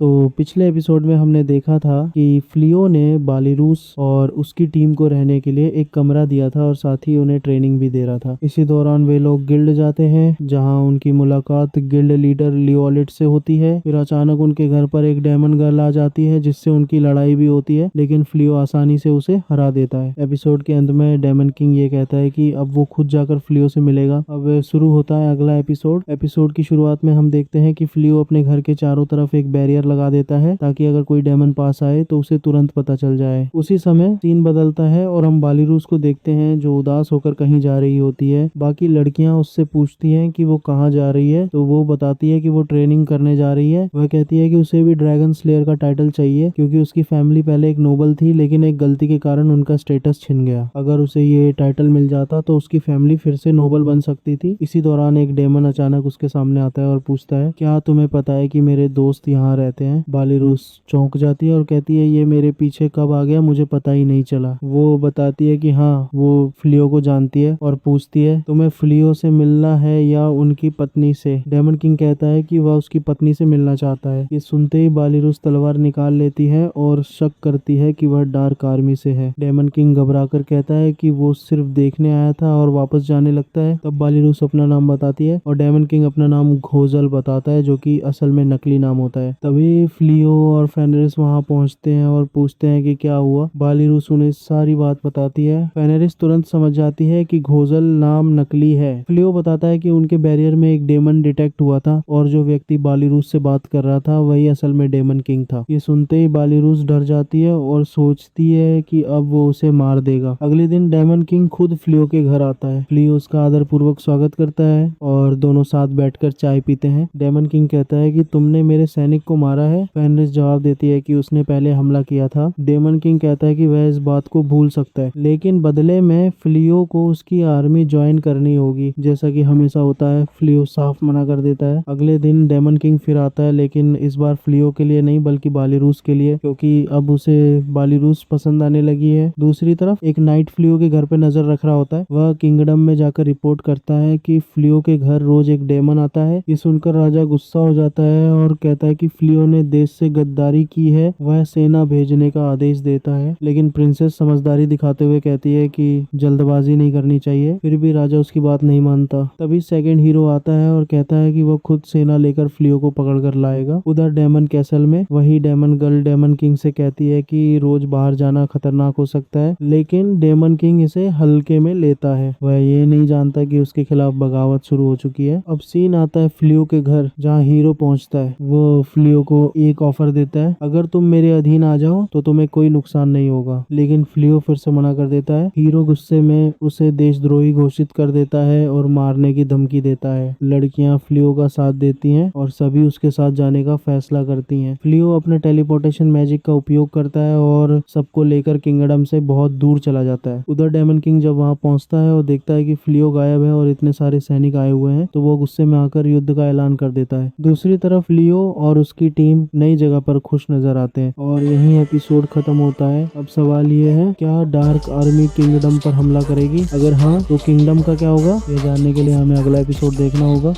तो पिछले एपिसोड में हमने देखा था कि फ्लियो ने बालिरूस और उसकी टीम को रहने के लिए एक कमरा दिया था और साथ ही उन्हें ट्रेनिंग भी दे रहा था। इसी दौरान वे लोग गिल्ड जाते हैं जहां उनकी मुलाकात गिल्ड लीडर लियोलिट से होती है। फिर अचानक उनके घर पर एक डेमन गर्ल आ जाती है जिससे उनकी लड़ाई भी होती है, लेकिन फ्लियो आसानी से उसे हरा देता है। एपिसोड के अंत में डेमन किंग ये कहता है कि अब वो खुद जाकर फ्लियो से मिलेगा। अब शुरू होता है अगला एपिसोड। एपिसोड की शुरुआत में हम देखते हैं कि फ्लियो अपने घर के चारों तरफ एक बैरियर लगा देता है ताकि अगर कोई डेमन पास आए तो उसे तुरंत पता चल जाए। उसी समय सीन बदलता है और हम बालिरूस को देखते हैं जो उदास होकर कहीं जा रही होती है। बाकी लड़कियां उससे पूछती हैं कि वो कहाँ जा रही है, तो वो बताती है कि वो ट्रेनिंग करने जा रही है। वह कहती है कि उसे भी ड्रैगन स्लेयर का टाइटल चाहिए क्योंकि उसकी फैमिली पहले एक नोबल थी, लेकिन एक गलती के कारण उनका स्टेटस छिन गया। अगर उसे ये टाइटल मिल जाता तो उसकी फैमिली फिर से नोबल बन सकती थी। इसी दौरान एक डेमन अचानक उसके सामने आता है और पूछता है, क्या तुम्हें पता है कि मेरे दोस्त यहाँ रहते हैं? बालिरूस चौंक जाती है और कहती है, ये मेरे पीछे कब आ गया, मुझे पता ही नहीं चला। वो बताती है कि हाँ, वो फ्लियो को जानती है और पूछती है, तुम्हें फ्लियो से मिलना है या उनकी पत्नी से? डेमन किंग कहता है कि वह उसकी पत्नी से मिलना चाहता है। ये सुनते ही बालिरूस तलवार निकाल लेती है और शक करती है कि वह डार्क आर्मी से है। डेमन किंग घबराकर कहता है कि वो सिर्फ देखने आया था और वापस जाने लगता है। तब बालिरूस अपना नाम बताती है और डेमन किंग अपना नाम घोजल बताता है, जो कि असल में नकली नाम होता है। तभी फ्लियो और फेनरिस वहां पहुंचते हैं और पूछते हैं कि क्या हुआ। बालिरूस उन्हें सारी बात बताती है। फेनरिस तुरंत समझ जाती है कि घोजल नाम नकली है। फ्लियो बताता है कि उनके बैरियर में एक डेमन डिटेक्ट हुआ था और जो व्यक्ति बालिरूस से बात कर रहा था वही असल में डेमन किंग था। ये सुनते ही बालिरूस डर जाती है और सोचती है कि अब वो उसे मार देगा। अगले दिन डेमन किंग खुद फ्लियो के घर आता है। फ्लियो उसका आदर पूर्वक स्वागत करता है और दोनों साथ बैठकर चाय पीते हैं। डेमन किंग कहता है कि तुमने मेरे सैनिक को मारा है। फेनरिस जवाब देती है कि उसने पहले हमला किया था। डेमन किंग कहता है कि वह इस बात को भूल सकता है, लेकिन बदले में फ्लियो को उसकी आर्मी ज्वाइन करनी होगी। जैसा कि हमेशा होता है, फ्लियो साफ मना कर देता है। अगले दिन डेमन किंग फिर आता है, लेकिन इस बार फ्लियो के लिए नहीं बल्कि बालिरूस के लिए, क्योंकि अब उसे बालिरूस पसंद आने लगी है। दूसरी तरफ एक नाइट फ्लियो के घर पे नजर रख रहा होता है। वह किंगडम में जाकर रिपोर्ट करता है कि फ्लियो के घर रोज एक डेमन आता है। ये सुनकर राजा गुस्सा हो जाता है और कहता है कि फ्लियो ने देश से गद्दारी की है। वह सेना भेजने का आदेश देता है, लेकिन प्रिंसेस समझदारी दिखाते हुए कहती है कि जल्दबाजी नहीं करनी चाहिए। फिर भी राजा उसकी बात नहीं मानता। तभी सेकंड हीरो आता है और कहता है कि वो खुद सेना लेकर फ्लियो को पकड़ कर लाएगा। उधर डेमन कैसल में वही डेमन गर्ल डेमन किंग से कहती है कि रोज बाहर जाना खतरनाक हो सकता है, लेकिन डेमन किंग इसे हल्के में लेता है। वह ये नहीं जानता कि उसके खिलाफ बगावत शुरू हो चुकी है। अब सीन आता है फ्लियो के घर, जहाँ हीरो पहुंचता है। वो फ्लियो को एक ऑफर देता है, अगर तुम मेरे अधीन आ जाओ तो तुम्हें कोई नुकसान नहीं होगा, लेकिन फ्लियो फिर से मना कर देता है। हीरो गुस्से में उसे देशद्रोही घोषित कर देता है और मारने की धमकी देता है। लड़कियां फ्लियो का साथ देती हैं और सभी उसके साथ जाने का फैसला करती हैं। फ्लियो अपने टेलीपोर्टेशन मैजिक का उपयोग करता है और सबको लेकर किंगडम से बहुत दूर चला जाता है। उधर डेमन किंग जब वहां पहुंचता है और देखता है कि फ्लियो गायब है और इतने सारे सैनिक आए हुए हैं, तो वो गुस्से में आकर युद्ध का ऐलान कर देता है। दूसरी तरफ लियो और उसकी टीम नई जगह पर खुश नजर आते हैं और यही एपिसोड खत्म होता है। अब सवाल ये है, क्या डार्क आर्मी किंगडम पर हमला करेगी? अगर हाँ, तो किंगडम का क्या होगा? ये जानने के लिए हमें अगला एपिसोड देखना होगा।